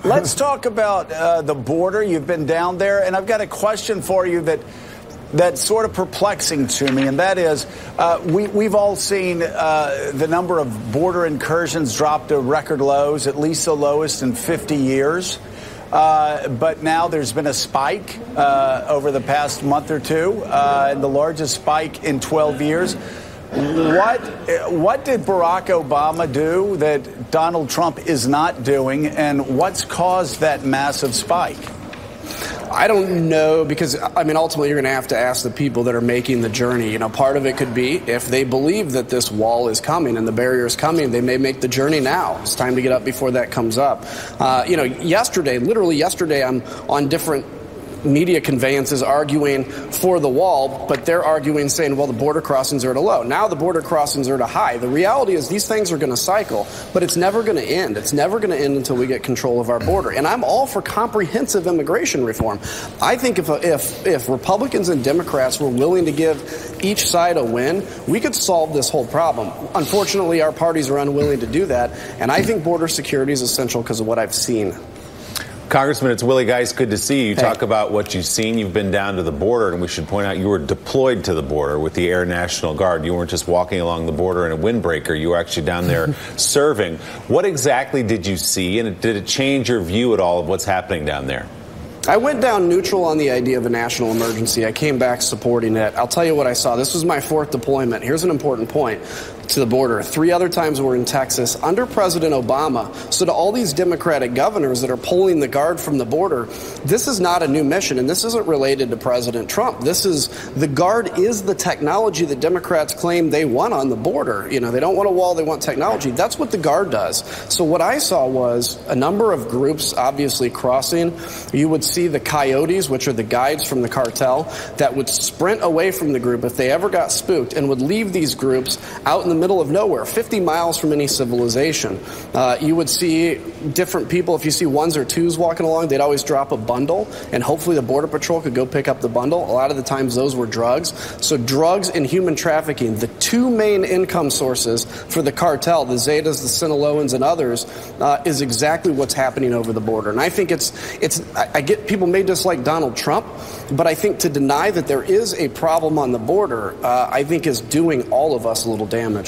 Let's talk about the border. You've been down there, and I've got a question for you that's sort of perplexing to me, and that is we've all seen the number of border incursions drop to record lows, at least the lowest in 50 years. But now there's been a spike over the past month or two, and the largest spike in 12 years. What did Barack Obama do that Donald Trump is not doing, and what's caused that massive spike? I don't know, because, I mean, ultimately you're going to have to ask the people that are making the journey. You know, part of it could be if they believe that this wall is coming and the barrier is coming, they may make the journey now. It's time to get up before that comes up. You know, literally yesterday, I'm on different media conveyances arguing for the wall, but they're arguing saying, well, the border crossings are at a low. Now the border crossings are at a high. The reality is these things are going to cycle, but it's never going to end. It's never going to end until we get control of our border. And I'm all for comprehensive immigration reform. I think if Republicans and Democrats were willing to give each side a win, we could solve this whole problem. Unfortunately, our parties are unwilling to do that, and I think border security is essential because of what I've seen. Congressman, it's Willie Geist. Good to see you. Hey. Talk about what you've seen. You've been down to the border, and we should point out you were deployed to the border with the Air National Guard. You weren't just walking along the border in a windbreaker. You were actually down there serving. What exactly did you see, and did it change your view at all of what's happening down there? I went down neutral on the idea of a national emergency. I came back supporting it. I'll tell you what I saw. This was my 4th deployment. Here's an important point to the border. 3 other times we're in Texas under President Obama. So to all these Democratic governors that are pulling the guard from the border, this is not a new mission, and this isn't related to President Trump. The guard is the technology that Democrats claim they want on the border. You know, they don't want a wall, they want technology. That's what the guard does. So what I saw was a number of groups obviously crossing. You would see the coyotes, which are the guides from the cartel, that would sprint away from the group if they ever got spooked and would leave these groups out in the middle of nowhere, 50 miles from any civilization. You would see different people. If you see 1s or 2s walking along, they'd always drop a bundle, and hopefully the Border Patrol could go pick up the bundle. A lot of the times those were drugs. So drugs and human trafficking, the 2 main income sources for the cartel, the Zetas, the Sinaloans, and others, is exactly what's happening over the border. And I think I get people may dislike Donald Trump, but I think to deny that there is a problem on the border, I think is doing all of us a little damage.